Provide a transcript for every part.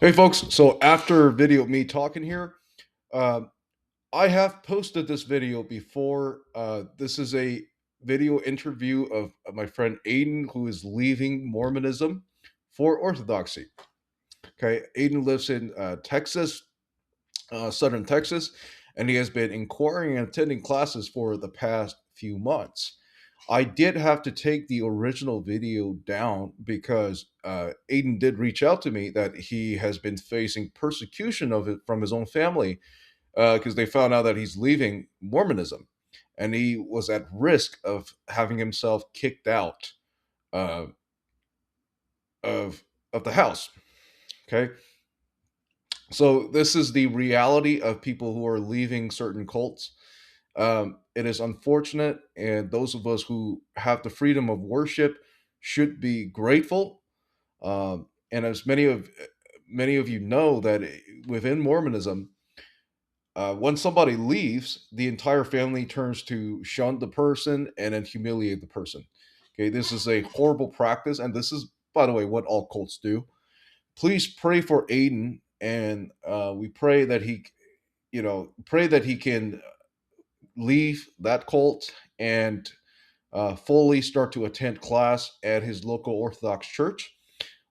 Hey folks, so after video of me talking here, uh, I have posted this video before. This is a video interview of my friend Aidan, who is leaving Mormonism for Orthodoxy. Okay, Aidan lives in Texas, southern Texas, and he has been inquiring and attending classes for the past few months. I did have to take the original video down because Aiden did reach out to me that he has been facing persecution of it from his own family because they found out that he's leaving Mormonism, and he was at risk of having himself kicked out uh, of the house. Okay, so this is the reality of people who are leaving certain cults. It is unfortunate, and those of us who have the freedom of worship should be grateful. And as many of you know, that within Mormonism, when somebody leaves, the entire family turns to shun the person and then humiliate the person. Okay, this is a horrible practice, and this is, by the way, what all cults do. Please pray for Aiden, and we pray that he can leave that cult and fully start to attend class at his local Orthodox church.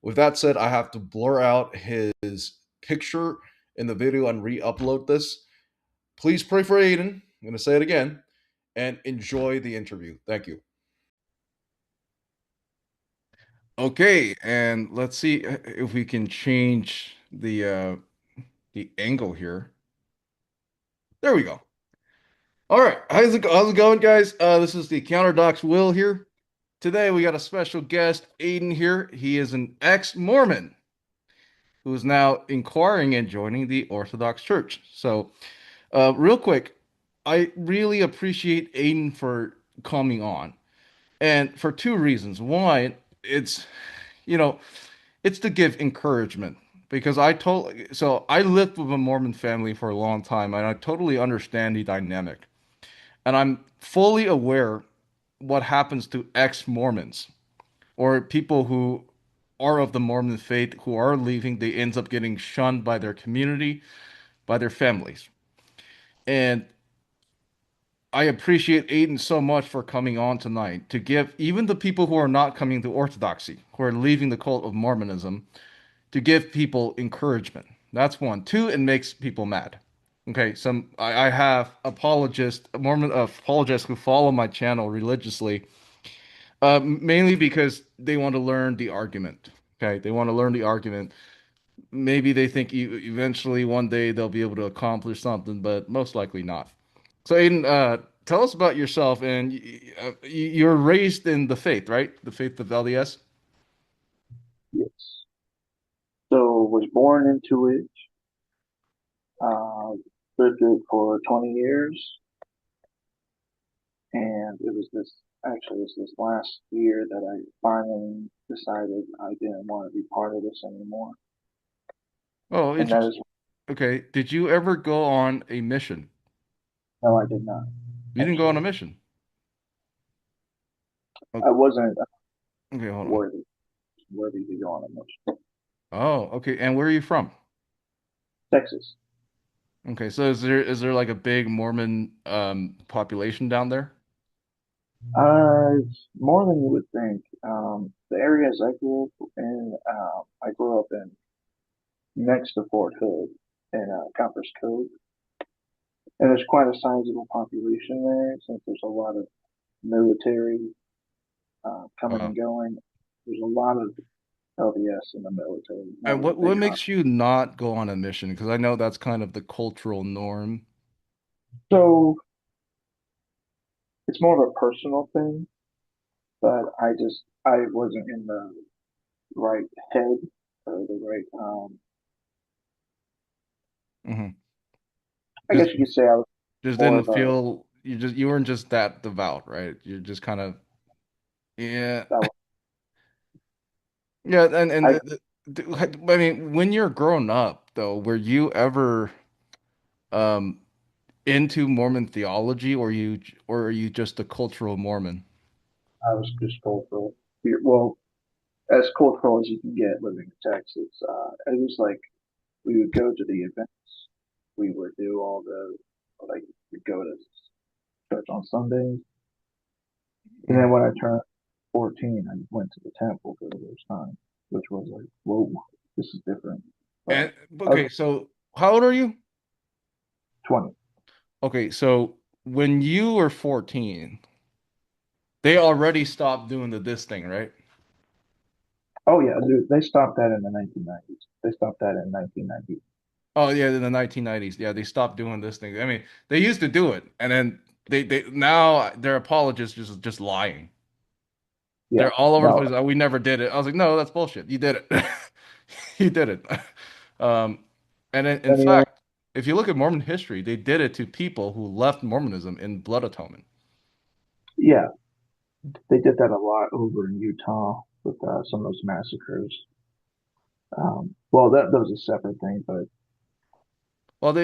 With that said, I have to blur out his picture in the video and re upload this. Please pray for Aiden. I'm going to say it again and enjoy the interview. Thank you. Okay, and let's see if we can change the angle here. There we go. All right, how's it going, guys? This is the Counterdox Will here. Today we got a special guest, Aiden here. He is an ex-Mormon who is now inquiring and joining the Orthodox Church. So, real quick, I really appreciate Aiden for coming on, and for two reasons. One, it's you know, it's to give encouragement because I lived with a Mormon family for a long time, and I totally understand the dynamic, and I'm fully aware what happens to ex-Mormons or people who are of the Mormon faith who are leaving. They ends up getting shunned by their community, by their families. And I appreciate Aiden so much for coming on tonight to give even the people who are not coming to Orthodoxy, who are leaving the cult of Mormonism, to give people encouragement. That's one. Two, it makes people mad. Okay, I have Mormon apologists who follow my channel religiously, mainly because they want to learn the argument. Okay, they want to learn the argument. Maybe they think eventually one day they'll be able to accomplish something, but most likely not. So, Aiden, tell us about yourself. And you're raised in the faith, right? The faith of LDS. Yes. So was born into it, uh, lived it for 20 years, and it's this last year that I finally decided I didn't want to be part of this anymore. Oh, And that interesting. is, Okay. Did you ever go on a mission? no, I did not, You didn't go on a actually. mission. Oh, I wasn't okay, hold on. worthy, worthy to go on a mission. Oh, okay. And where are you from? Texas. Okay, so is there like a big Mormon population down there? More than you would think. The areas I grew up in next to Fort Hood in Copper's Cove. And there's quite a sizable population there since there's a lot of military coming Uh, and going. There's a lot of LDS in the military. That and was a what big con. makes you not go on a mission? Because I know that's kind of the cultural norm. So it's more of a personal thing, but I wasn't in the right head or the right Hmm. I Just guess you could say I was just more didn't of a feel you weren't just that devout, right? You're just kind of yeah. that was, Yeah, and I I mean, when you're grown up, though, were you ever um into Mormon theology, or are you just a cultural Mormon? I was just cultural. Well, as cultural as you can get living in Texas. It was like we would go to the events. We would do all the like we'd go to church on Sundays, and then Mhm. when I turned 14, I went to the temple for the first time, which was like, whoa, this is different. But And I was okay, so how old are you? 20. Okay, so when you were 14, they already stopped doing the this thing, right? Oh yeah, dude, they stopped that in the 1990s. They stopped that in 1990. Oh yeah, in the 1990s. Yeah, they stopped doing this thing. I mean, they used to do it, and then they now their apologists just lying. Yeah, They're all over the no, place. Oh, we never did it. I was like, no, that's bullshit. You did it. You did it. Um, and in anyway, fact, if you look at Mormon history, they did it to people who left Mormonism in blood atonement. yeah, they did that a lot over in Utah with some of those massacres. Well, that was a separate thing, but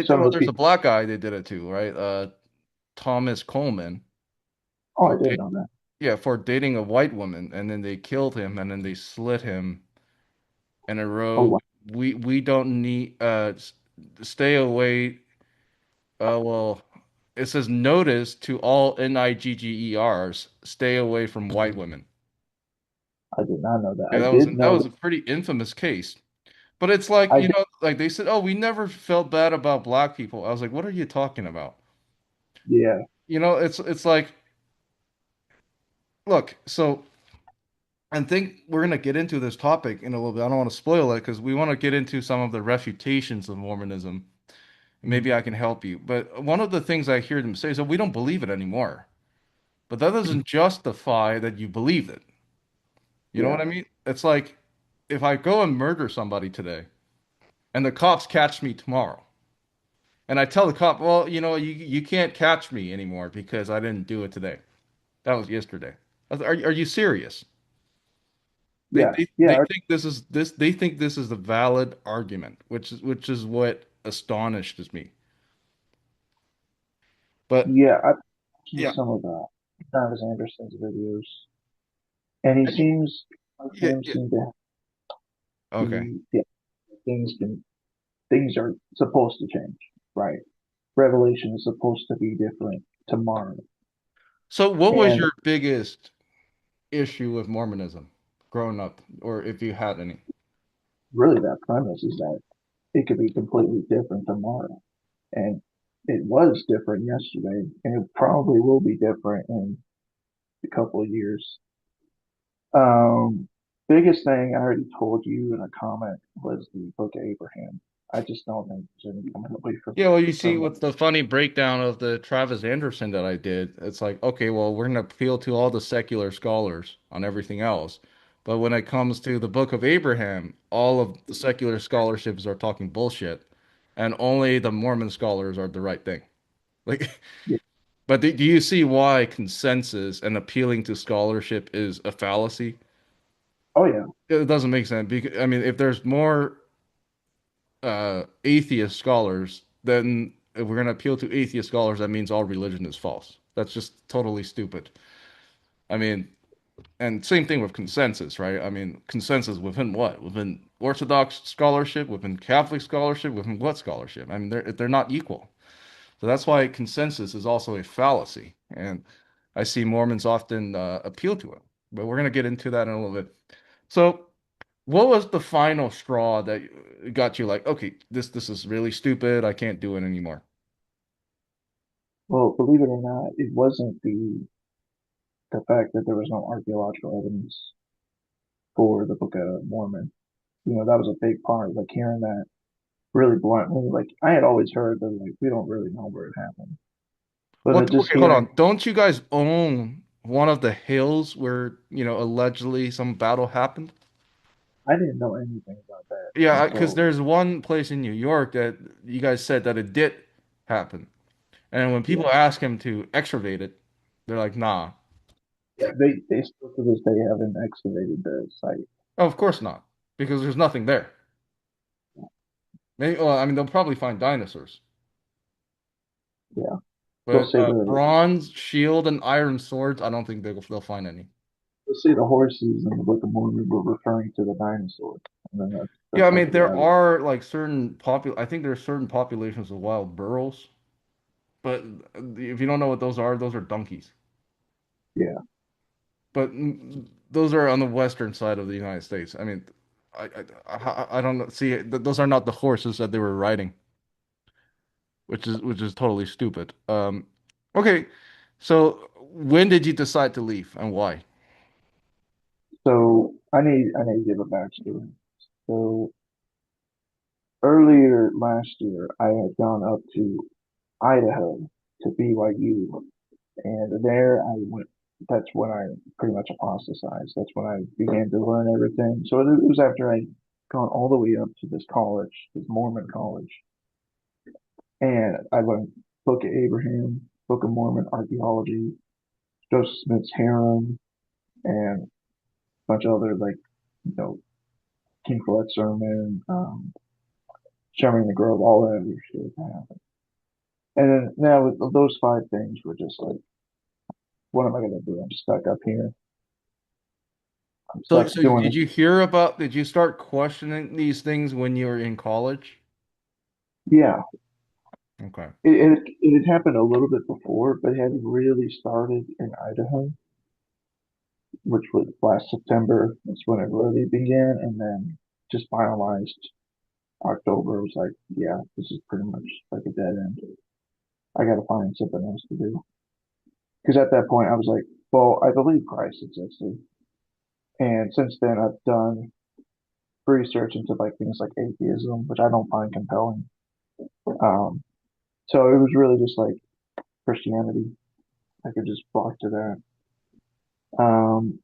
some of Well, those there's a people. black guy they did it to, right? Thomas Coleman Oh, I for didn't know that. yeah, for dating a white woman, and then they killed him, and then they slit him, and it Oh, wrote, wow, we don't need stay away. Well, it says notice to all NIGGERs, stay away from white women. I did not know that. Yeah, I did that know was that. a pretty infamous case. But it's like, I did, like they said, oh, we never felt bad about black people. I was like, what are you talking about? yeah, It's like, look, so I think we're gonna get into this topic in a little bit. I don't want to spoil it because we want to get into some of the refutations of Mormonism. Maybe I can help you. But one of the things I hear them say is that we don't believe it anymore. But that doesn't justify that you believe it. You know yeah, what I mean? It's like if I go and murder somebody today and the cops catch me tomorrow, and I tell the cop, well, you can't catch me anymore because I didn't do it today. That was yesterday. Are you serious? yeah, They yeah, think they think this is a valid argument, which is what astonishes me. But yeah. I've seen yeah, some of Travis Anderson's videos, and he seems like yeah, him yeah. seem to have Okay. yeah, things can things are supposed to change, right? Revelation is supposed to be different tomorrow, So what was and your biggest issue with Mormonism growing up, or if you had any? really that premise is that it could be completely different tomorrow. And it was different yesterday, and it probably will be different in a couple of years. Biggest thing I already told you in a comment was the Book of Abraham. I just don't think there's any coming away Yeah, well, you see, from with the funny breakdown of the Travis Anderson that I did, it's like, okay, well, we're going to appeal to all the secular scholars on everything else. But when it comes to the Book of Abraham, all of the secular scholarships are talking bullshit, and only the Mormon scholars are the right thing. Like, yeah. but do you see why consensus and appealing to scholarship is a fallacy? Oh yeah, It doesn't make sense because, I mean, if there's more atheist scholars, then if we're going to appeal to atheist scholars, that means all religion is false. That's just totally stupid. I mean, and same thing with consensus, right? I mean, consensus within what? Within Orthodox scholarship, within Catholic scholarship, within what scholarship? I mean, they're not equal. So that's why consensus is also a fallacy, and I see Mormons often appeal to it. But we're going to get into that in a little bit. So what was the final straw that got you like, okay, this is really stupid. I can't do it anymore. well, believe it or not, it wasn't the fact that there was no archaeological evidence for the Book of Mormon. That was a big part, like hearing that really bluntly. Like I had always heard that like we don't really know where it happened, but Well, just okay, hold hearing, on. Don't you guys own one of the hills where, allegedly some battle happened? I didn't know anything about that Yeah, because until there's one place in New York that you guys said that it did happen. And when yeah, people ask him to excavate it, they're like, nah. yeah. They still to this day haven't excavated the site. Oh, of course not, because there's nothing there. Maybe, well, I mean, they'll probably find dinosaurs, Yeah, they'll but say that bronze shield and iron swords, I don't think they'll find any. you'll see the horses in the Book of Mormon were referring to the dinosaurs, and then Yeah, I that's like mean the there reality. are like I think there are certain populations of wild burros, but if you don't know what those are donkeys. Yeah. But those are on the western side of the United States. I mean, I don't know. See, those are not the horses that they were riding, which is totally stupid. Okay, so when did you decide to leave and why? So I need to give a backstory. So earlier last year, I had gone up to Idaho to BYU, and there I went. That's when I pretty much apostatized. That's when I began to learn everything. So it was after I'd gone all the way up to this college, this Mormon college, and I learned Book of Abraham, Book of Mormon archaeology, Joseph Smith's harem, and a bunch of other like King Follett sermon, Sharing the Grove, all that other shit that happened. And then now with those five things were just like, what am I gonna do? I'm stuck up here. I'm So, stuck so doing did it. you hear about, did you start questioning these things when you were in college? Yeah, Okay. it had happened a little bit before, but it had really started in Idaho, which was last September. That's when it really began, and then just finalized October. It was like, yeah, this is pretty much like a dead end. I got to find something else to do. Because at that point, I was like, well, I believe Christ existed. And since then, I've done research into like things like atheism, which I don't find compelling. Um, so it was really just like Christianity. I could just flock to that. Um,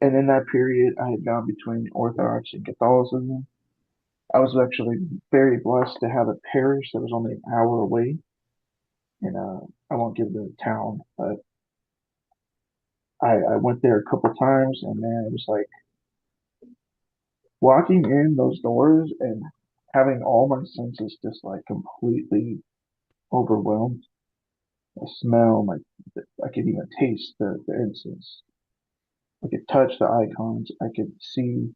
and in that period, I had gone between Orthodoxy and Catholicism. I was actually very blessed to have a parish that was only an hour away. And I won't give the town, but I went there a couple times, and man, it was like walking in those doors and having all my senses just like completely overwhelmed. The smell, like I could even taste the incense. I could touch the icons. I could see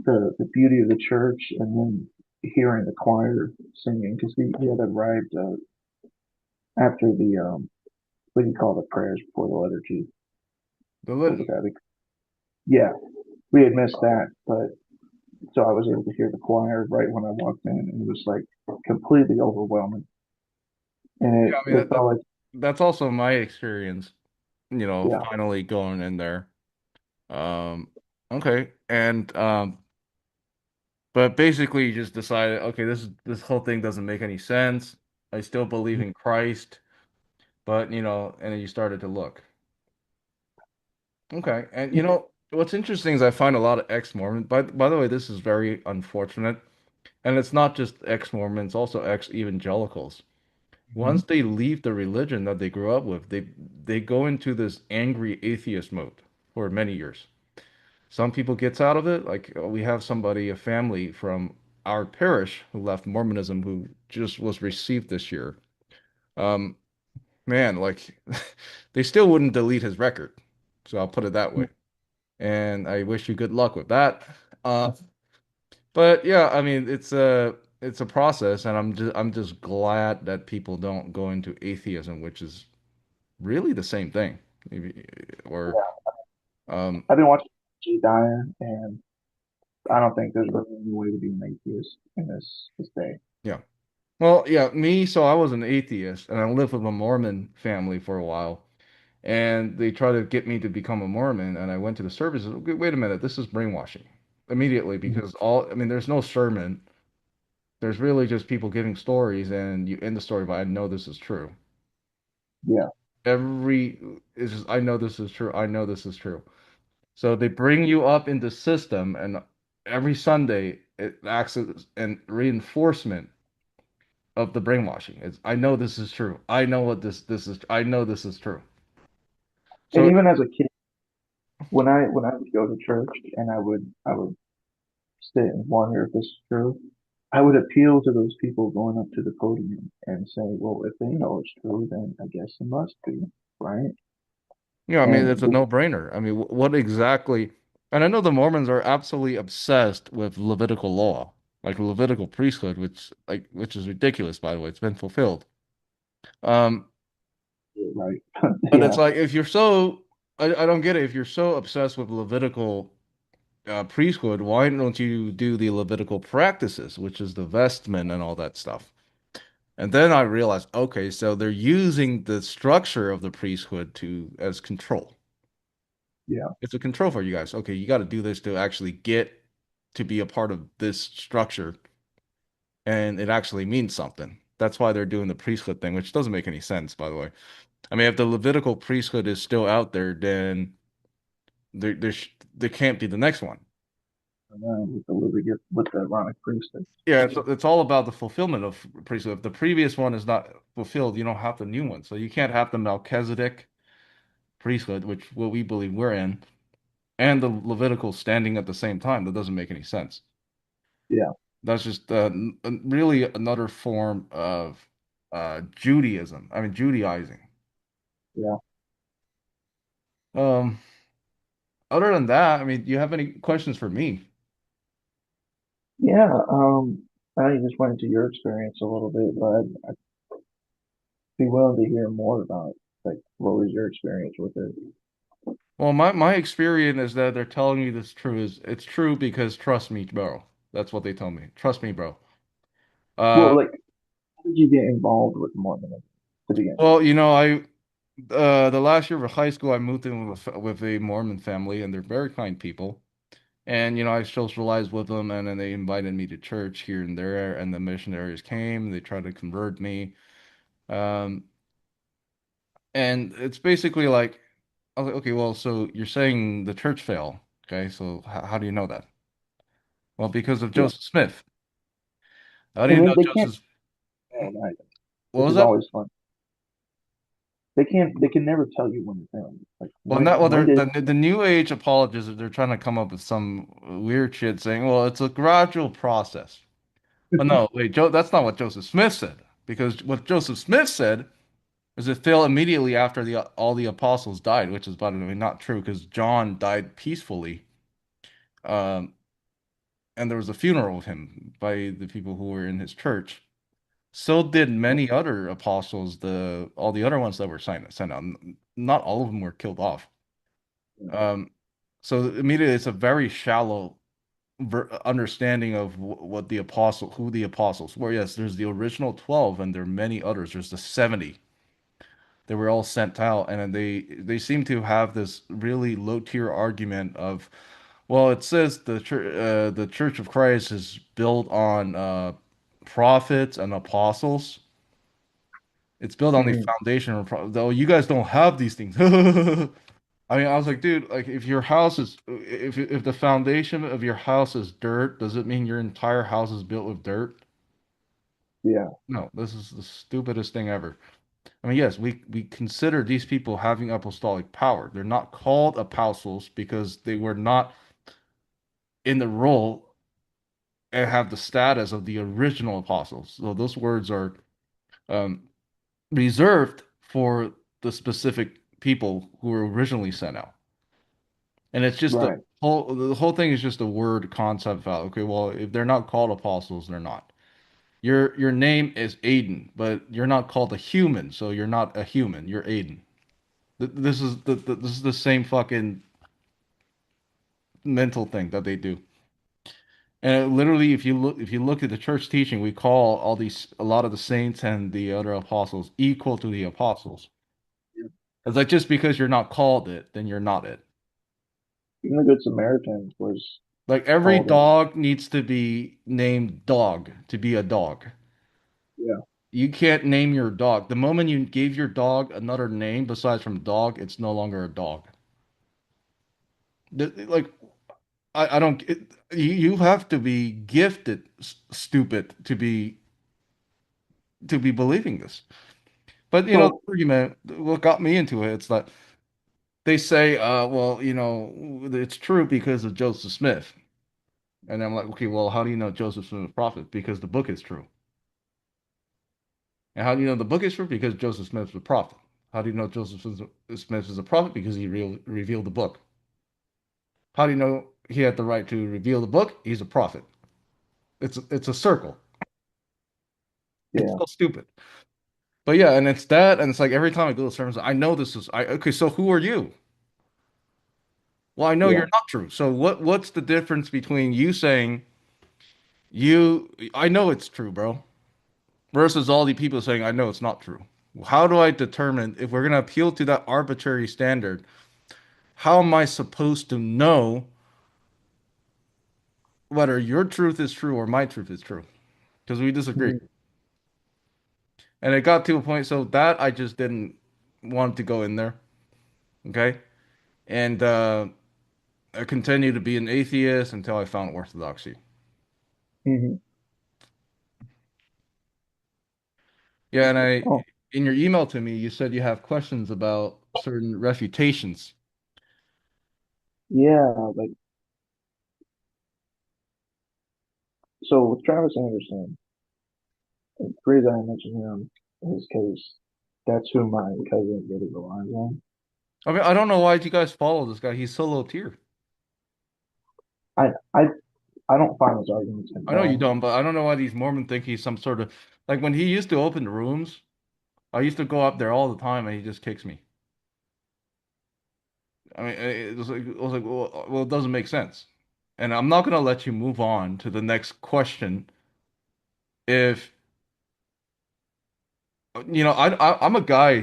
the beauty of the church, and then hearing the choir singing because we had arrived after the what do you call the prayers before the liturgy? The What would litany. that be? Yeah, we had missed that, but so I was able to hear the choir right when I walked in, and it was like completely overwhelming, and Yeah, it I mean it felt like that's also my experience, yeah, finally going in there. Um, okay. And but basically you just decided, okay, this whole thing doesn't make any sense. I still believe in Christ, but and then you started to look. Okay. And what's interesting is I find a lot of ex-Mormon. By the way, this is very unfortunate. And it's not just ex-Mormons, also ex-evangelicals. Once they leave the religion that they grew up with, they go into this angry atheist mode for many years. Some people gets out of it. Like we have somebody, a family from our parish who left Mormonism who just was received this year. Um, man, like they still wouldn't delete his record. So I'll put it that way. And I wish you good luck with that. Uh, but yeah, I mean it's a process, and I'm just glad that people don't go into atheism, which is really the same thing. Maybe- Or yeah. um, I've been watching G Dyer, and I don't think there's really any way to be an atheist in this day. yeah. Well, yeah, me, so I was an atheist and I lived with a Mormon family for a while. And they tried to get me to become a Mormon, and I went to the services. Okay, wait a minute, this is brainwashing immediately because I mean, there's no sermon. There's really just people giving stories, and you end the story by, I know this is true. Yeah, Every is just, I know this is true. I know this is true. So they bring you up in the system, and every Sunday it acts as an reinforcement of the brainwashing. It's, I know this is true. I know what this is. I know this is true. and So even as a kid, when I would go to church and I would sit and wonder if this is true, I would appeal to those people going up to the podium and say, well, if they know it's true, then I guess it must be, right? Yeah, I mean, And it's a no-brainer. I mean, what exactly? And I know the Mormons are absolutely obsessed with Levitical law, like Levitical priesthood, which is ridiculous, by the way. It's been fulfilled. Um, right, but it's yeah, like if you're so, I don't get it. If you're so obsessed with Levitical priesthood, why don't you do the Levitical practices, which is the vestment and all that stuff? And then I realized, okay, so they're using the structure of the priesthood to as control. yeah, It's a control for you guys. Okay, you got to do this to actually get to be a part of this structure, and it actually means something. That's why they're doing the priesthood thing, which doesn't make any sense, by the way. I mean, if the Levitical priesthood is still out there, then there can't be the next one. with the Leviticus, with the Aaronic priesthood. Yeah, it's all about the fulfillment of priesthood. If the previous one is not fulfilled, you don't have the new one. So you can't have the Melchizedek priesthood, which what we believe we're in, and the Levitical standing at the same time. That doesn't make any sense. Yeah, That's just really another form of Judaism. I mean, Judaizing. yeah, Um, Other than that, I mean, do you have any questions for me? yeah. I know you just went into your experience a little bit, but I'd be willing to hear more about like what was your experience with it. Well, my experience is that they're telling me this true is it's true because trust me, bro. That's what they tell me. Trust me, bro. Uh, Well, like, how did you get involved with Mormonism to begin with? well, the last year of high school, I moved in with a Mormon family, and they're very kind people. And I socialized with them, and then they invited me to church here and there, and the missionaries came. They tried to convert me. Um, and it's basically like, I was like, okay, well, so you're saying the church fell, okay? So how do you know that? Well, because of Yeah, Joseph Smith. How do you and know they can't Joseph? fail either, What which was is that? always fun. They can never tell you when to fail. Like Well, not well. when They're did the New Age apologists. They're trying to come up with some weird shit, saying, "Well, it's a gradual process." But no, wait, Joe, that's not what Joseph Smith said. Because what Joseph Smith said is it fell immediately after the all the apostles died, which is, by the way, not true because John died peacefully. Um, and there was a funeral of him by the people who were in his church. So did many other apostles, the all the other ones that were sent out. Not all of them were killed off. Um, so immediately it's a very shallow understanding of what who the apostles were. Yes, there's the original 12, and there are many others. There's the 70. They were all sent out, and then they seem to have this really low tier argument of, well, it says the Church of Christ is built on prophets and apostles. It's built on the Mhm. foundation of though you guys don't have these things. I mean, I was like, dude, like if your house is if the foundation of your house is dirt, does it mean your entire house is built with dirt? Yeah, No, this is the stupidest thing ever. I mean, yes, we consider these people having apostolic power. They're not called apostles because they were not in the role and have the status of the original apostles. So those words are um, reserved for the specific people who were originally sent out. And it's just right. the whole thing is just a word concept about, okay, well, if they're not called apostles, they're not. Your name is Aidan, but you're not called a human, so you're not a human. You're Aidan. This is this is the same fucking mental thing that they do. And literally, if you look at the church teaching, we call a lot of the saints and the other apostles equal to the apostles. It's like just because you're not called it, then you're not it. Even the Good Samaritan was Like every called it. dog needs to be named dog to be a dog. Yeah. You can't name your dog. The moment you gave your dog another name besides from dog, it's no longer a dog. Like I don't. You have to be gifted stupid to be believing this. But So the argument, what got me into it, it's that they say, well, it's true because of Joseph Smith. And I'm like, okay, well, how do you know Joseph Smith is a prophet? Because the book is true. And how do you know the book is true? Because Joseph Smith was a prophet. How do you know Smith is a prophet? Because he revealed the book. How do you know he had the right to reveal the book? He's a prophet. It's a circle. It's Yeah, so stupid. But yeah, and it's that, and it's like every time I go to sermons, I know this is I okay, so who are you? Well, I know yeah. you're not true. So what's the difference between you saying I know it's true, bro, versus all the people saying I know it's not true? How do I determine if we're gonna appeal to that arbitrary standard? How am I supposed to know whether your truth is true or my truth is true? Because we disagree. Mhm. And it got to a point so that I just didn't want to go in there. Okay. And I continued to be an atheist until I found orthodoxy. Mhm. Yeah, and Oh, in your email to me, you said you have questions about certain refutations. yeah. Like, so with Travis Anderson, the reason I mentioned him is because that's who my cousin really relies on. I mean, I don't know why you guys follow this guy. He's so low tier. I, I, I don't find his arguments I know you compelling. don't, but I don't know why these Mormons think he's some sort of like when he used to open the rooms, I used to go up there all the time and he just kicks me. I mean, well, it doesn't make sense. And I'm not gonna let you move on to the next question if I'm a guy.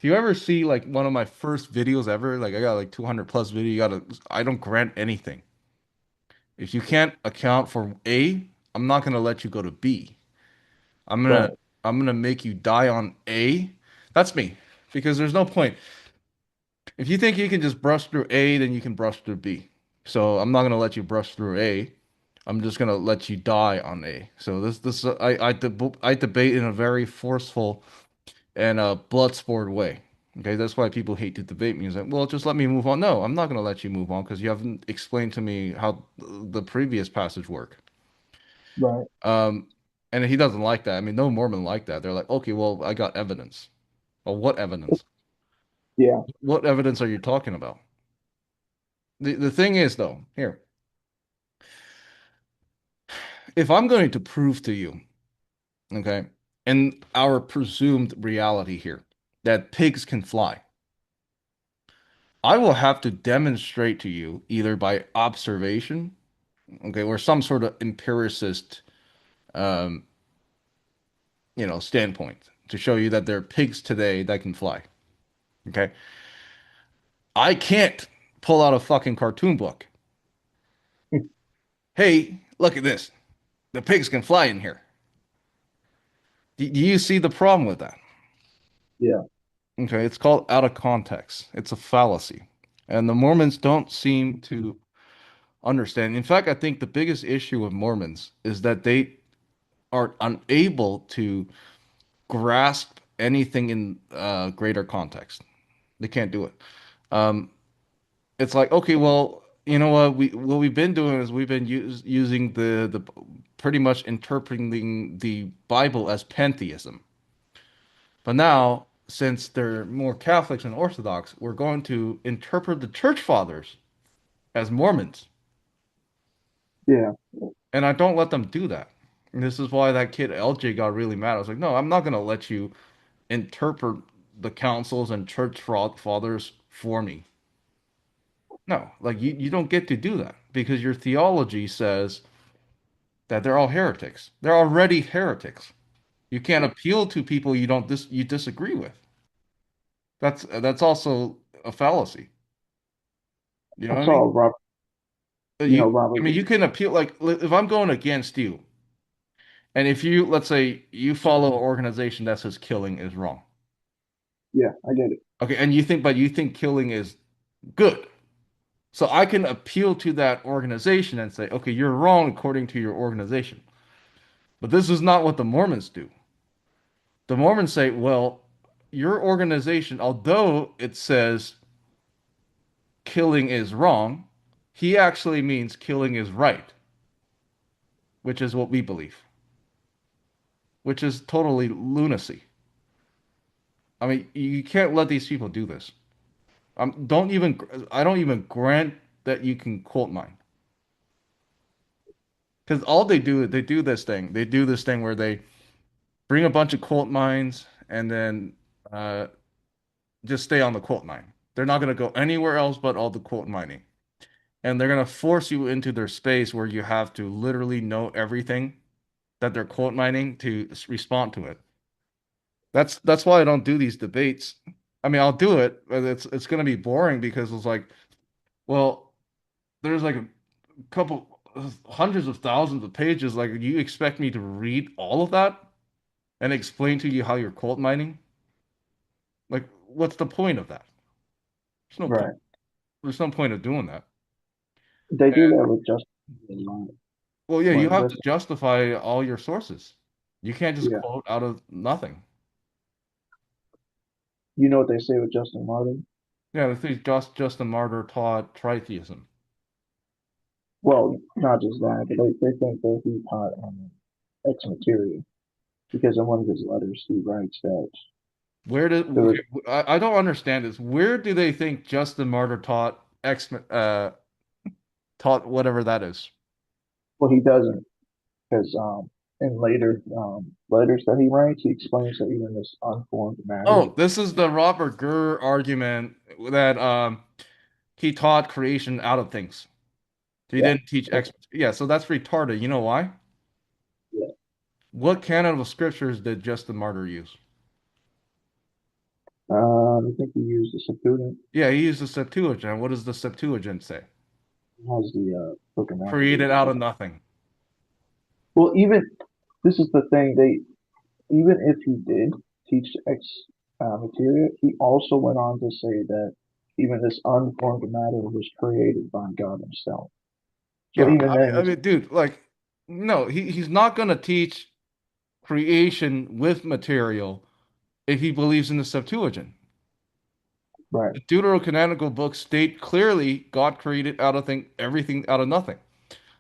Do you ever see like one of my first videos ever? Like I got like 200 plus video. I don't grant anything. If you can't account for A, I'm not gonna let you go to B. I'm gonna Right, I'm gonna make you die on A. That's me. Because there's no point. If you think you can just brush through A, then you can brush through B. So I'm not gonna let you brush through A. I'm just gonna let you die on A. So this I debate in a very forceful and a blood sport way. Okay, that's why people hate to debate me. Is like, well, just let me move on. No, I'm not going to let you move on because you haven't explained to me how the previous passage worked. right. Um, and he doesn't like that. I mean, no Mormon like that. They're like, okay, well, I got evidence. Well, what evidence? Yeah, What evidence are you talking about? The thing is, though, here, if I'm going to prove to you, okay, in our presumed reality here, that pigs can fly, I will have to demonstrate to you either by observation, okay, or some sort of empiricist, um, standpoint to show you that there are pigs today that can fly. Okay, I can't pull out a fucking cartoon book. Hey, look at this. The pigs can fly in here. Do you see the problem with that? yeah. Okay, it's called out of context. It's a fallacy, and the Mormons don't seem to understand. In fact, I think the biggest issue with Mormons is that they are unable to grasp anything in greater context. They can't do it. Um, it's like, okay, well, you know what we've been doing is we've been using the pretty much interpreting the Bible as pantheism. But now, since they're more Catholics and Orthodox, we're going to interpret the church fathers as Mormons. Yeah, And I don't let them do that. And this is why that kid LJ got really mad. I was like, no, I'm not going to let you interpret the councils and church fathers for me. No, like you don't get to do that because your theology says that they're all heretics. They're already heretics. You can't appeal to people you disagree with. That's also a fallacy. You know I what I mean? saw Rob. I Robert. mean you can appeal like if I'm going against you, and if you let's say you follow an organization that says killing is wrong. Yeah, I get it. Okay, and you think killing is good. So I can appeal to that organization and say, okay, you're wrong according to your organization. But this is not what the Mormons do. The Mormons say, well, your organization, although it says killing is wrong, he actually means killing is right, which is what we believe, which is totally lunacy. I mean, you can't let these people do this. Don't even, I don't even grant that you can quote mine. Because all they do is they do this thing. They do this thing where they bring a bunch of quote mines and then uh, just stay on the quote mine. They're not going to go anywhere else but all the quote mining. And they're going to force you into their space where you have to literally know everything that they're quote mining to respond to it. That's why I don't do these debates. I mean, I'll do it, but it's going to be boring because it's like, well, there's like a couple hundreds of thousands of pages. Like, you expect me to read all of that and explain to you how you're quote mining? Like, what's the point of that? There's no point. Right. There's no point of doing that. They do And, that with justice in mind. well, yeah, you When have to this, justify all your sources. You can't just yeah, quote out of nothing. you know what they say with Justin Martin? Yeah, the thing Justin Martyr taught tritheism. Well, not just that, but they think that he taught ex materia because in one of his letters he writes that Where did there was, okay, I don't understand this. Where do they think Justin Martyr taught whatever that is? well, he doesn't because in later letters that he writes, he explains that even this unformed matter, Oh, this is the Robert Gurr argument that he taught creation out of things. He yeah, didn't teach that's, X. Yeah, so that's retarded. You know why? yeah. What canon of scriptures did Justin Martyr use? I think he used the Septuagint. Yeah, he used the Septuagint. What does the Septuagint say? He has the Book of Created Maccabees. out of nothing. Well, even this is the thing. They even if he did teach ex materia, he also went on to say that even this unformed matter was created by God Himself. So Yeah, even then, I he's mean, dude, like, no, he's not gonna teach creation with material if he believes in the Septuagint. right. The Deuterocanonical books state clearly God created out of everything out of nothing.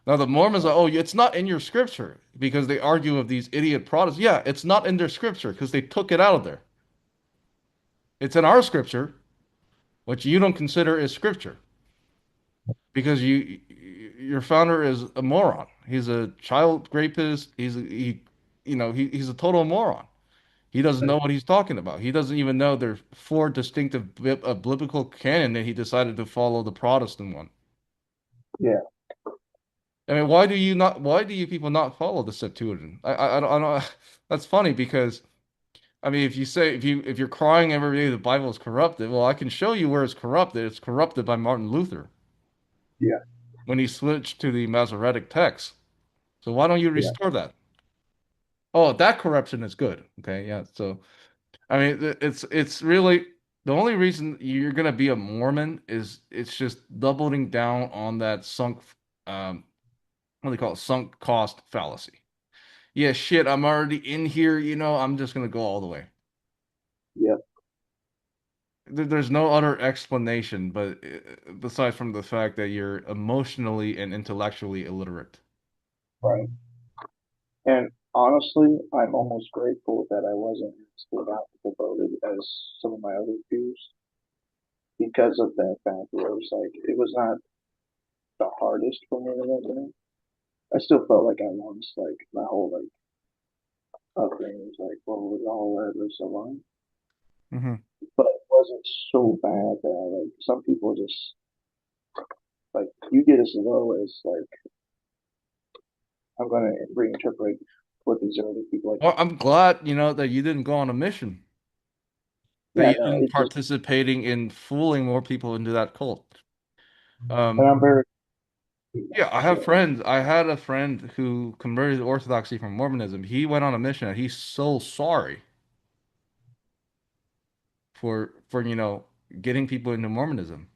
Now the Mormons are, oh, it's not in your scripture because they argue with these idiot Protestants. Yeah, it's not in their scripture because they took it out of there. It's in our scripture, which you don't consider is scripture because your founder is a moron. He's a child rapist. He's a total moron. He doesn't Right. know what he's talking about. He doesn't even know there's four distinctive biblical canon that he decided to follow the Protestant one. Yeah. I mean, why do you not? Why do you people not follow the Septuagint? I don't. That's funny because I mean, if you say if you're crying every day the Bible is corrupted, well, I can show you where it's corrupted. It's corrupted by Martin Luther Yeah. when he switched to the Masoretic text. So why don't you Yeah. restore that? Oh, that corruption is good. Okay, yeah. So I mean, it's really the only reason you're gonna be a Mormon is it's just doubling down on that um, what do they call it, sunk cost fallacy. Yeah, shit, I'm already in here, I'm just gonna go all the way. Yeah. There's no other explanation, but besides from the fact that you're emotionally and intellectually illiterate. Right. And honestly, I'm almost grateful that I wasn't as devout devoted as some of my other peers because of that fact. Where it was like it was not the hardest for me to live in. I still felt like I lost like my whole like upbringing was like, well, was all ever so long. Hmm. But it wasn't so bad that I like some people just like you get as low as like I'm gonna reinterpret what these other people like. Well, I'm glad, that you didn't go on a mission, that Yeah, you no, didn't it just participating in fooling more people into that cult. and Um, I'm very yeah, I have so friends. I had a friend who converted to Orthodoxy from Mormonism. He went on a mission and he's so sorry for getting people into Mormonism.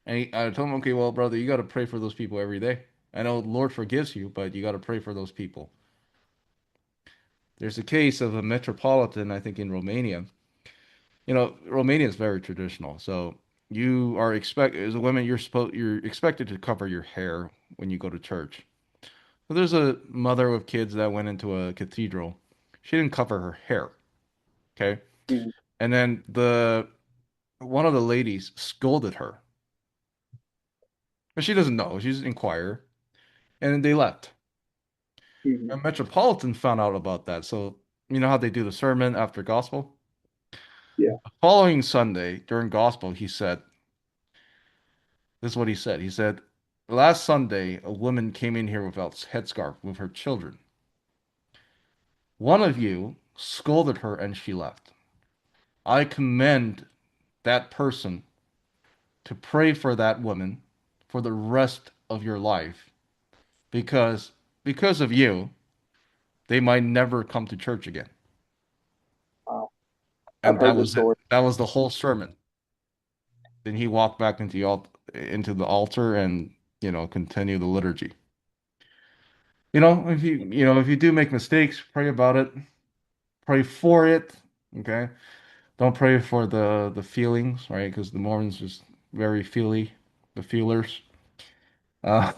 And I told him, okay, well, brother, you got to pray for those people every day. I know the Lord forgives you, but you got to pray for those people. There's a case of a metropolitan, I think, in Romania. Romania is very traditional, so you are as a woman, you're expected to cover your hair when you go to church. So there's a mother with kids that went into a cathedral. She didn't cover her hair. Okay. Mm-hmm. And then the one of the ladies scolded her. But she doesn't know. She's an inquirer. And then they left. Mm-hmm. And Metropolitan found out about that. So you know how they do the sermon after gospel? Yeah. The following Sunday during gospel, he said, this is what he said. He said, last Sunday, a woman came in here without headscarf with her children. One of you scolded her and she left. I commend that person to pray for that woman for the rest of your life because because of you, they might never come to church again. I've And that heard this was it. story. That was the whole sermon. Then he walked back into the altar and, continue the liturgy. If you do make mistakes, pray about it, pray for it, okay? Don't pray for the feelings, right? Because the Mormons just very feely, the feelers. I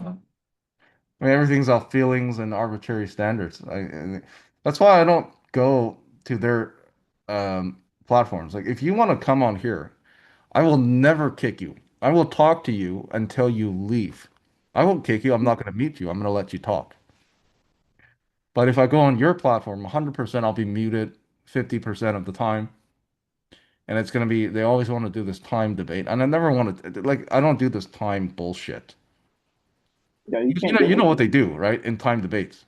mean, everything's off feelings and arbitrary standards. That's why I don't go to their platforms. Like, if you want to come on here, I will never kick you. I will talk to you until you leave. I won't kick you. I'm not going to mute you. I'm going to let you talk. But if I go on your platform, 100% I'll be muted 50% of the time. And it's going to be, they always want to do this time debate. And I never want to, like, I don't do this time bullshit. Yeah, you Because can't you get know what what you. they do, right? In time debates.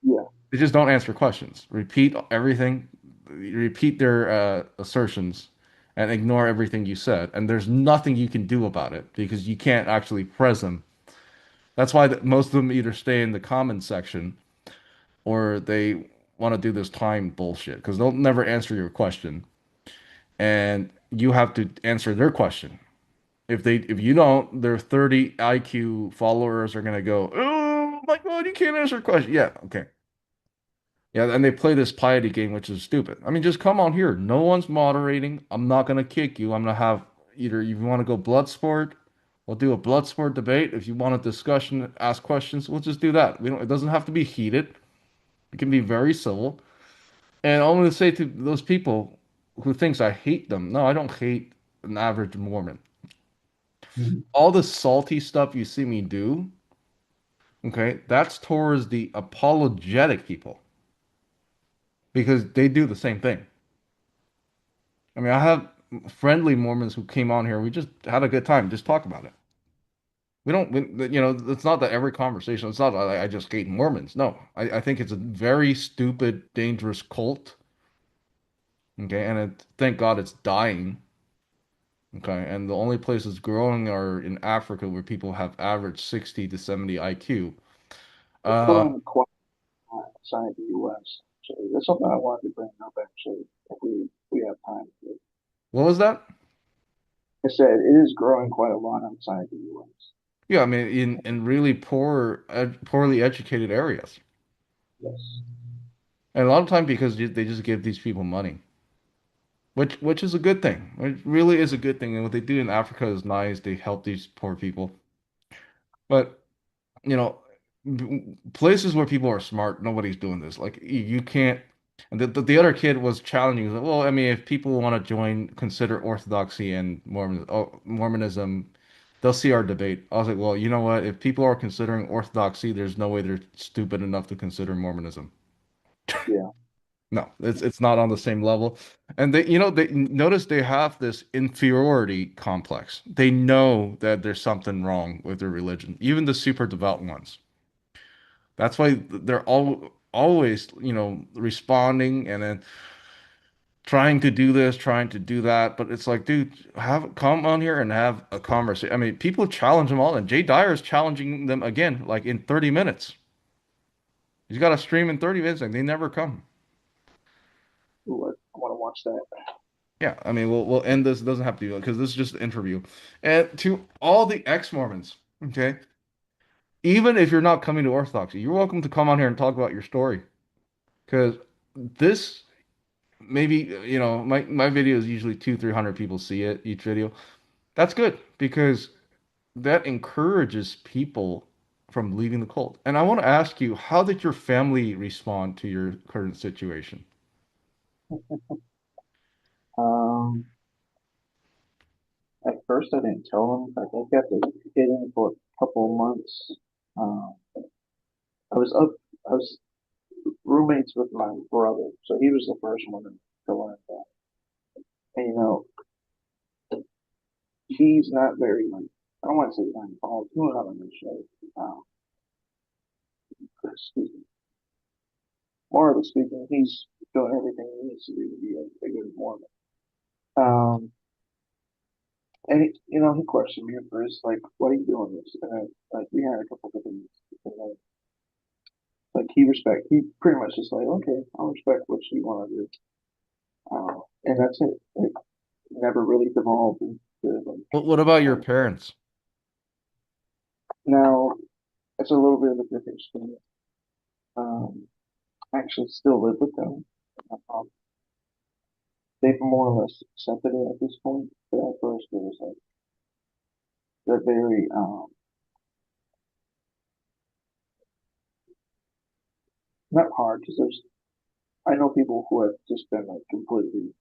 Yeah, They just don't answer questions. Repeat everything, repeat their assertions, and ignore everything you said. And there's nothing you can do about it because you can't actually press them. That's why most of them either stay in the comment section or they want to do this time bullshit because they'll never answer your question, and you have to answer their question. If you don't, their 30 IQ followers are gonna go, oh my God, you can't answer a question. Yeah, okay. Yeah, and they play this piety game, which is stupid. I mean, just come on here. No one's moderating. I'm not gonna kick you. I'm gonna have either if you want to go blood sport, we'll do a blood sport debate. If you want a discussion, ask questions, we'll just do that. We don't, it doesn't have to be heated. It can be very civil. And I'm gonna say to those people who thinks I hate them, no, I don't hate an average Mormon. Mhm. All the salty stuff you see me do, okay, that's towards the apologetic people because they do the same thing. I mean, I have friendly Mormons who came on here. We just had a good time. Just talk about it. It's not that every conversation, it's not I just hate Mormons. No, I think it's a very stupid, dangerous cult. Okay. Thank God it's dying. Okay. And the only places growing are in Africa where people have average 60 to 70 IQ. it's Uh, growing quite outside the U.S. So that's something I wanted to bring up actually, if we have time. what was that? I said it is growing quite a lot outside the U.S. Yeah, I mean, in really poorly educated areas. Yes. And a lot of time because they just give these people money. Which is a good thing. It really is a good thing. And what they do in Africa is nice. They help these poor people. But, you know, places where people are smart, nobody's doing this. Like you can't. And the other kid was challenging. He was like, well, I mean, if people want to join, consider Orthodoxy and Mormonism, they'll see our debate. I was like, well, you know what? If people are considering Orthodoxy, there's no way they're stupid enough to consider Mormonism. Yeah. No, it's not on the same level. And they notice they have this inferiority complex. They know that there's something wrong with their religion, even the super devout ones. That's why they're always, responding and then trying to do this, trying to do that. But it's like, dude, come on here and have a conversation. I mean, people challenge them all, and Jay Dyer is challenging them again, like in 30 minutes. He's got a stream in 30 minutes, and they never come. Ooh, I want to watch that. Yeah, I mean, we'll end this. It doesn't have to be because this is just an interview. And to all the ex-Mormons, okay, even if you're not coming to Orthodoxy, you're welcome to come on here and talk about your story. Because this maybe my video is usually 300 people see it each video. That's good because that encourages people from leaving the cult. And I want to ask you, how did your family respond to your current situation? Um, at first I didn't tell him. Like I kept it hidden for a couple of months. Um, I was up. I was roommates with my brother, so he was the first one to learn that. And he's not very like I don't want to say he's not involved. He's not on the show. Excuse me. Morally speaking, he's doing everything he needs to do to be a good Mormon. Um, and he questioned me at first, like, "What are you doing this?" And like we had a couple of things, and then like he pretty much just like, "Okay, I'll respect what you want to do," and that's it. It never really devolved into like What about your um, parents? now. It's a little bit of a different story. Um, I actually still live with them. Um, they've more or less accepted it at this point, but at first it was like they're very not hard because there's I know people who have just been like completely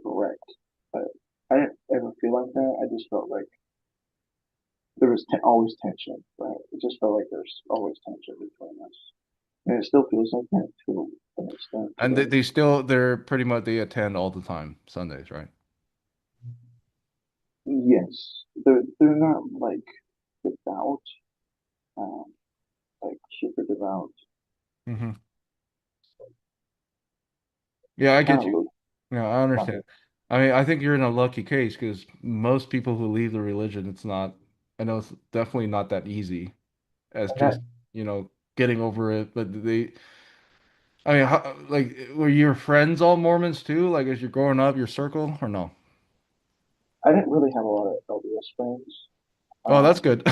wrecked, but I didn't ever feel like that. I just felt like there was always tension, right? It just felt like there's always tension between us, and it still feels like that to an extent And today. they're pretty much they attend all the time, Sundays, right? Yes, they're not like devout, um, like super devout. Hmm. Yeah, I Kind get of you. look Yeah, I understand. like I mean, I think you're in a lucky case because most people who leave the religion, it's not, I know it's definitely not that easy as and that just, getting over it. But I mean, like, were your friends all Mormons too? Like, as you're growing up, your circle, or no? I didn't really have a lot of LDS friends. Oh, that's Um, good.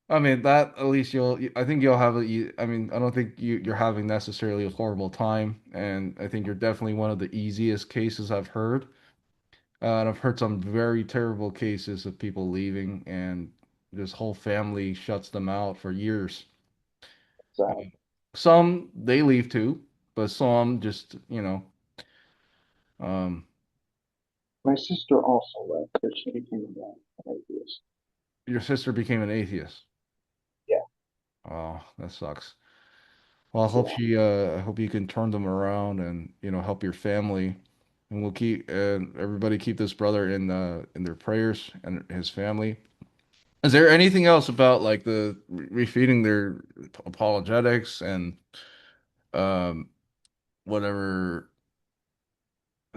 I mean, that at least I think you'll have I mean, I don't think you're having necessarily a horrible time. And I think you're definitely one of the easiest cases I've heard. And I've heard some very terrible cases of people leaving and this whole family shuts them out for years. so Some they leave too, but some just, um, my sister also left, but she became an atheist. your sister became an atheist. Yeah, Oh, that sucks. Well, yeah, I hope you can turn them around and, help your family. And we'll keep, and everybody keep this brother in their prayers and his family. Is there anything else about like the refeeding their apologetics and um whatever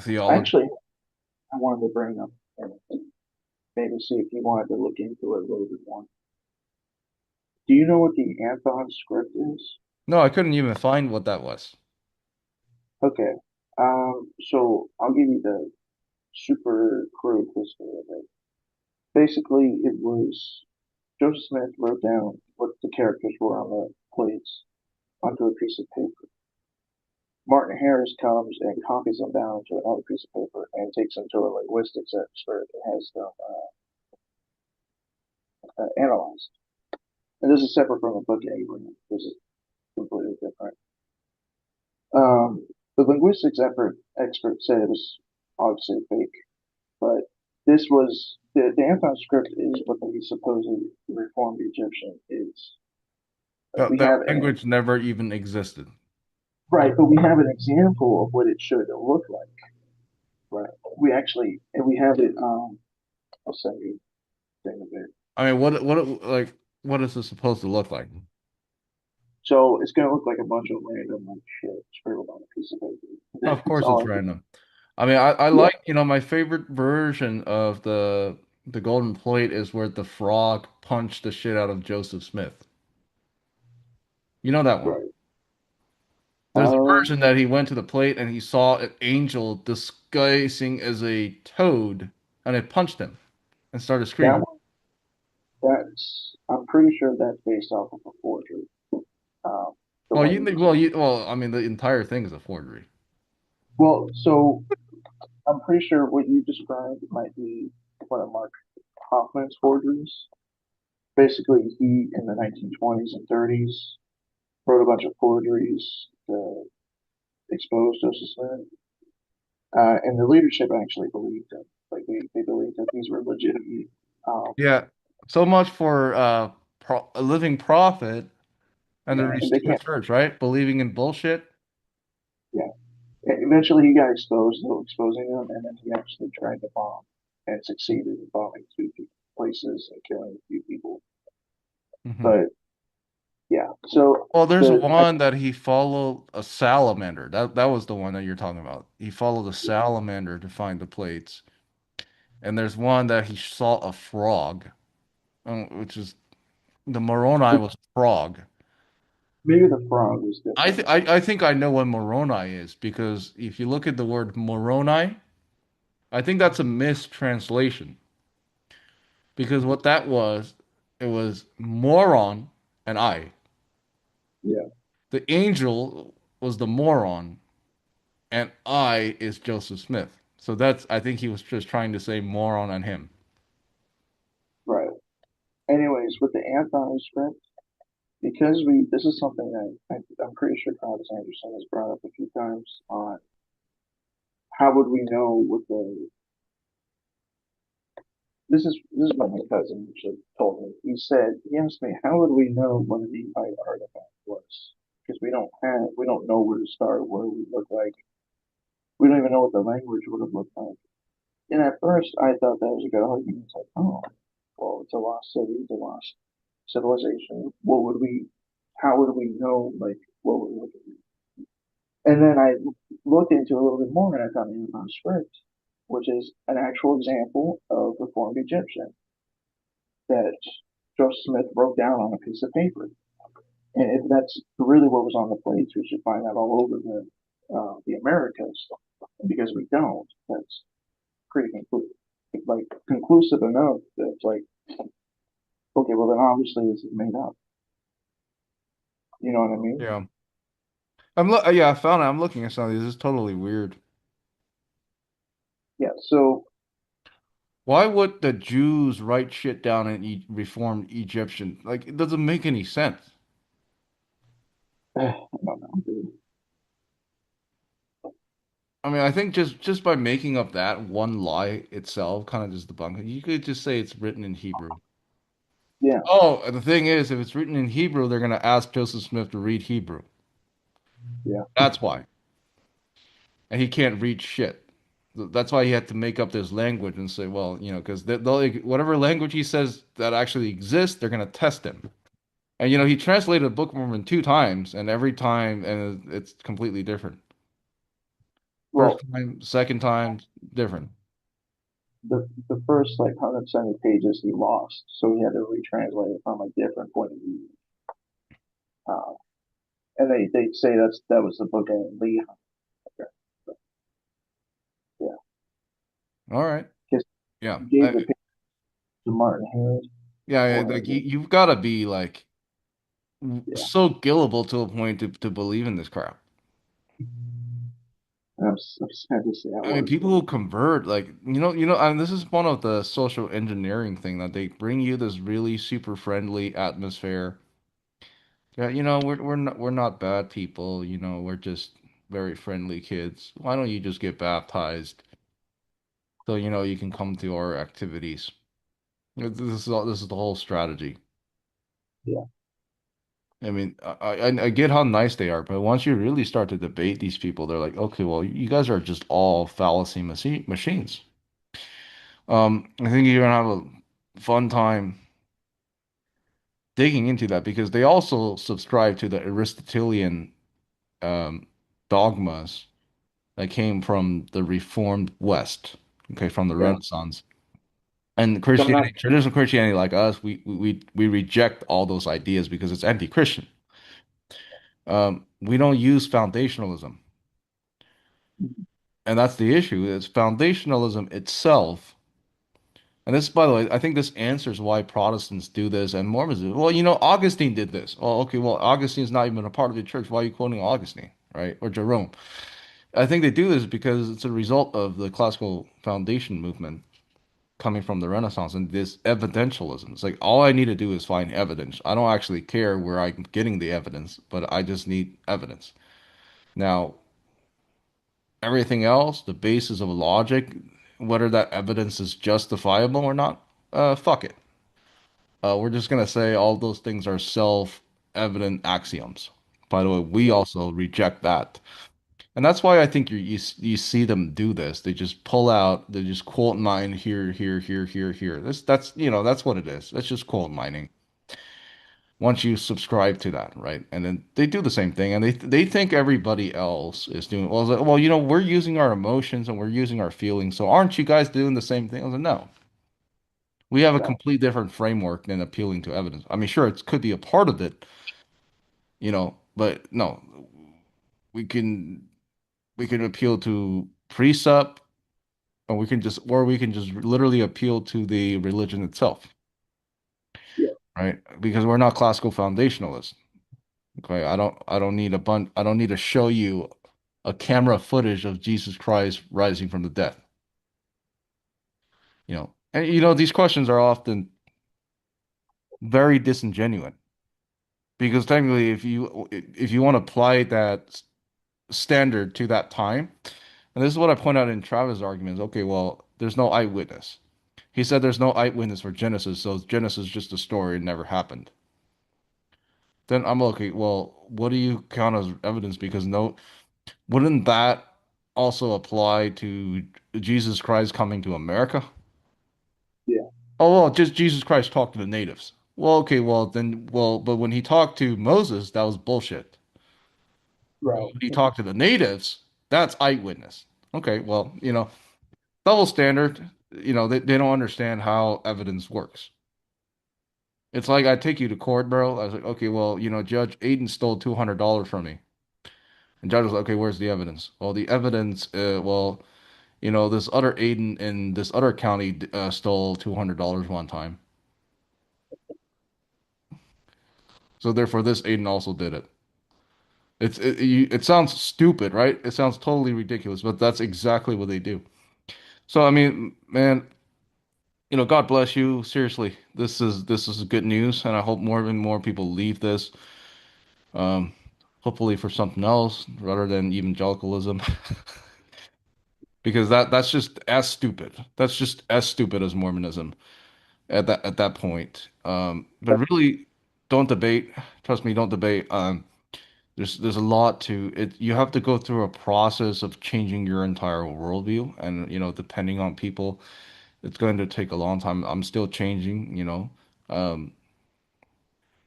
theology? actually, I wanted to bring up and maybe see if you wanted to look into it a little bit more. Do you know what the Anthon script is? No, I couldn't even find what that was. Okay. So I'll give you the super crude history of it. Basically, it was Joseph Smith wrote down what the characters were on the plates onto a piece of paper. Martin Harris comes and copies them down to another piece of paper and takes them to a linguistics expert and has them analyzed. And this is separate from the book of Abraham. This is completely different. The linguistics expert said it was obviously fake, but this was the Anthon script is what the supposed reformed Egyptian is. We That have an language never even existed. right, but we have an example of what it should look like. Right, we actually and we have it. I'll send you a thing of it. I mean, what is this supposed to look like? So it's gonna look like a bunch of random like shit scribbled on a piece of paper. Of That's course it's all. random. I mean, I Yeah, like, my favorite version of the golden plate is where the frog punched the shit out of Joseph Smith. You know that one. right. There's a Um, version that he went to the plate and he saw an angel disguising as a toad and it punched him and started that screaming. one, that's I'm pretty sure that's based off of a forgery. Um, the Well, one you just I mean, the entire thing is a forgery. so I'm pretty sure what you described might be one of Mark Hoffman's forgeries. Basically, he in the 1920s and 30s wrote a bunch of forgeries to expose Joseph Smith. And the leadership actually believed it. Like they believed that these were legitimate. Um, Yeah. So much for a living prophet and the yeah, and they restore can't. church, right? Believing in bullshit. Yeah, eventually he got exposed, though, exposing them, and then he actually tried to bomb and succeeded in bombing places and killing a few people. Hmm. But yeah, so Well, there's the I, one that he followed a salamander. That was the one that you're talking about. He followed a salamander to find the plates. And there's one that he saw a frog, which is the Moroni was a frog. maybe the frog was different. I think I know what Moroni is because if you look at the word Moroni, I think that's a mistranslation because what that was, it was moron and I. Yeah, The angel was the moron and I is Joseph Smith. So that's I think he was just trying to say moron on him. right. Anyways, with the Anthony script, because we this is something that I'm pretty sure Travis Anderson has brought up a few times on how would we know what the this is what my cousin actually told me. He asked me how would we know what a Nephi artifact was because we don't know where to start, what do we look like, we don't even know what the language would have looked like. And at first I thought that was a good argument. It's like, oh, well, it's a lost city, it's a lost civilization. What would we how would we know like what would we look at? And then I looked into it a little bit more and I found the Amazon script, which is an actual example of Reformed Egyptian that Joseph Smith wrote down on a piece of paper. And if that's really what was on the plates, we should find that all over the Americas. And because we don't, that's pretty conclusive enough that it's like, okay, well then obviously this is made up. You know what I mean? Yeah. Yeah, I found it. I'm looking at some of these. This is totally weird. Yeah. So Why would the Jews write shit down in e Reformed Egyptian? Like, it doesn't make any sense. I don't know, dude. I mean, I think just by making up that one lie itself kind of just debunk it. You could just say it's written in Hebrew. Yeah, Oh, and the thing is, if it's written in Hebrew, they're gonna ask Joseph Smith to read Hebrew. yeah. That's why. And he can't read shit. That's why he had to make up this language and say, well, because they'll whatever language he says that actually exists, they're gonna test him. And he translated the Book of Mormon two times, and every time, and it's completely different. First Well, time, second time, different. the first like 170 pages he lost, so he had to retranslate it from a different point of view. Uh, and they say that was the book of Leah. Okay. Yeah, All right. because Yeah. he gave the picture to Martin Harris Yeah. or Like you've got to be like yeah. so gullible to a point to believe in this crap. And I'm sad to say I I mean, was, people but who convert, like, and this is one of the social engineering thing that they bring you this really super friendly atmosphere. Yeah, we're not bad people, we're just very friendly kids. Why don't you just get baptized so you can come to our activities? This is the whole strategy. yeah, I mean, I get how nice they are, but once you really start to debate these people, they're like, okay, well, you guys are just all fallacy machines. I think you're gonna have a fun time digging into that because they also subscribe to the Aristotelian um, dogmas that came from the Reformed West, okay, from the yeah. Renaissance. And So I'm not. Christianity, traditional Christianity, like us, we reject all those ideas because it's anti-Christian. We don't use foundationalism, and that's the issue. Is foundationalism itself. And this, by the way, I think this answers why Protestants do this and Mormons do. Well, Augustine did this. Oh, okay. Well, Augustine's not even a part of the church. Why are you quoting Augustine, right? Or Jerome? I think they do this because it's a result of the classical foundation movement coming from the Renaissance and this evidentialism. It's like all I need to do is find evidence. I don't actually care where I'm getting the evidence, but I just need evidence. Now, everything else, the basis of logic, whether that evidence is justifiable or not, fuck it. We're just gonna say all those things are self-evident axioms. By the way, we Yeah. also reject that. And that's why I think you see them do this. They just pull out, they just quote mine here, here, here, here, here. That's that's what it is. That's just quote mining. Once you subscribe to that, right? And then they do the same thing, and they think everybody else is doing well. It's like, well, we're using our emotions and we're using our feelings, so aren't you guys doing the same thing? I was like, no, we have a No. complete different framework than appealing to evidence. I mean, sure, it could be a part of it, but no, we can we can appeal to precept, or we can just literally appeal to the religion itself, Yeah. right? Because we're not classical foundationalists. Okay, I don't need to show you a camera footage of Jesus Christ rising from the dead. And these questions are often very disingenuous because technically if you want to apply that standard to that time, and this is what I point out in Travis' arguments, okay, well, there's no eyewitness. He said there's no eyewitness for Genesis, so Genesis is just a story, it never happened. Then I'm okay, well, what do you count as evidence? Because no, wouldn't that also apply to Jesus Christ coming to America? Yeah. Oh, well, just Jesus Christ talked to the natives. Well, okay, but when he talked to Moses, that was bullshit. But Right. when he talked to the natives, that's eyewitness. Okay, well, double standard, they don't understand how evidence works. It's like I take you to court, bro. I was like, okay, well, Judge Aidan stole $200 from me. And judge was like, okay, where's the evidence? Well, the evidence, this other Aidan in this other county stole $200 one time. So therefore, this Aidan also did it. It sounds stupid, right? It sounds totally ridiculous, but that's exactly what they do. So I mean, man, God bless you. Seriously, this is good news, and I hope more and more people leave this. Um, hopefully for something else rather than evangelicalism, because that's just as stupid. That's just as stupid as Mormonism at that point. But really, don't debate. Trust me, don't debate. There's a lot to it. You have to go through a process of changing your entire worldview, and depending on people, it's going to take a long time. I'm still changing. Um,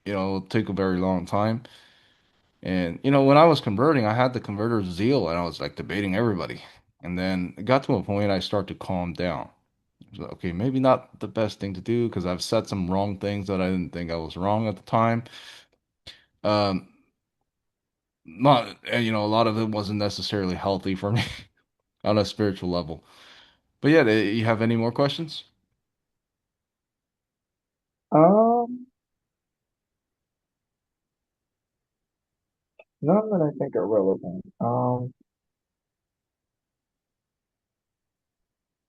it'll take a very long time. And when I was converting, I had the converter zeal, and I was like debating everybody. And then it got to a point I start to calm down. So, okay, maybe not the best thing to do because I've said some wrong things that I didn't think I was wrong at the time. Um, not, and, a lot of it wasn't necessarily healthy for me on a spiritual level. But yeah, you have any more questions? Um, None that I think are relevant.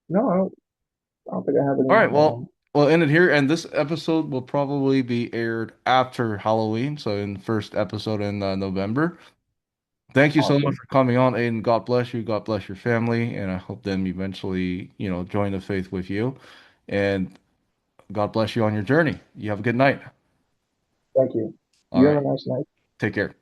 No, I don't think I have All any. right, well, we'll end it here, and this episode will probably be aired after Halloween, so in the first episode in November. Thank you so much Awesome. for coming on, Aiden. God bless you. God bless your family, and I hope them eventually, join the faith with you. And God bless you on your journey. You have a good night. Thank you. All You have right, a nice night. take care.